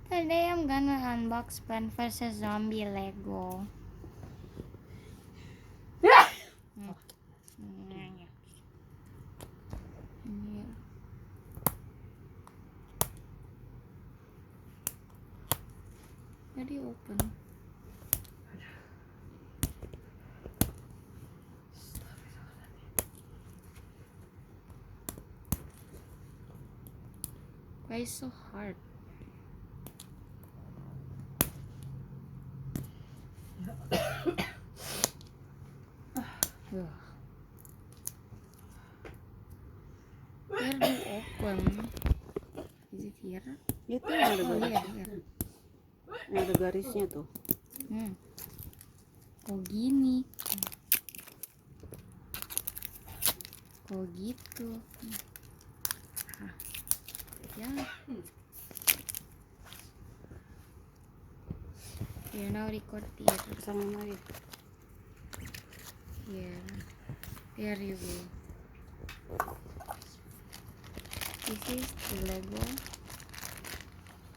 Today I'm gonna unbox Plant vs. Zombie Lego. How do you open? Why is it so hard? Where do you open? Is it here? Itu yang ada Oh, garis. here. Yang ada garisnya tuh. Oh gini. Oh gitu. Ya. Here now record here. Sama lagi. Here. Here you go. This is the Lego.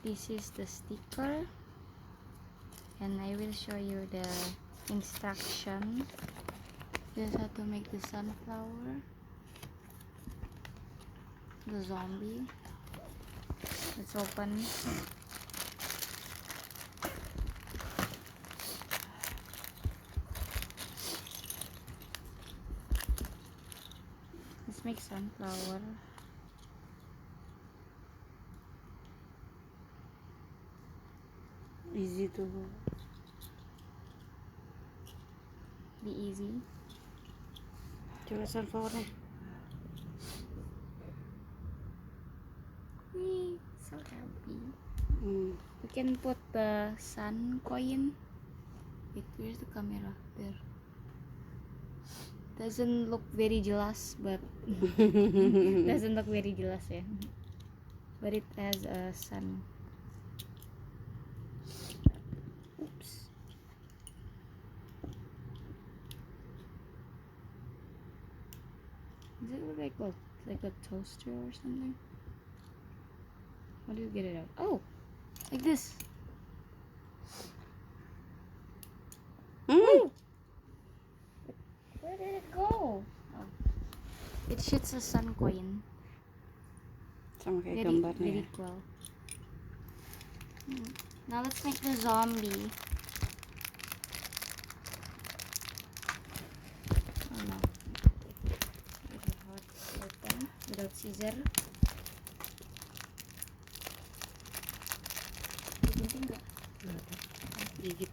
This is the sticker. And I will show you the instruction. This is how to make the sunflower. The zombie. Let's open. Let's make sunflower. Easy tuh. Be easy. Coba sunflowernya. So happy. Hmm. We can put the sun coin. Wait, where's the camera? There. Doesn't look very jelas, but doesn't look very jelas, yeah. But it has a sun. Oops. Does it look like a toaster or something? How do you get it out? Oh, like this. Hmm. Where did it go? Oh. It shoots a sun coin. Sama kayak Very gambarnya. cool. Now let's make the zombie. Oh no. Very hard to open without scissor. Gunting nggak? Gigit.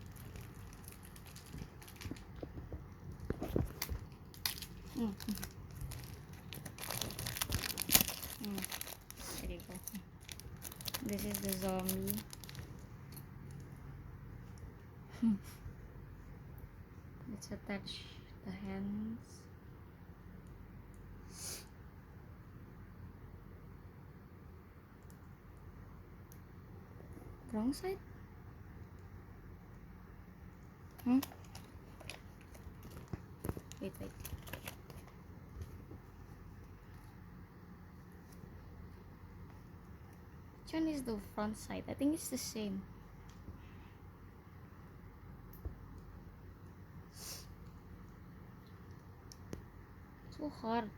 There you go. This is the zombie. Let's attach the hands. Wrong side? Wait. Which one is the front side? I think it's the same. So hard.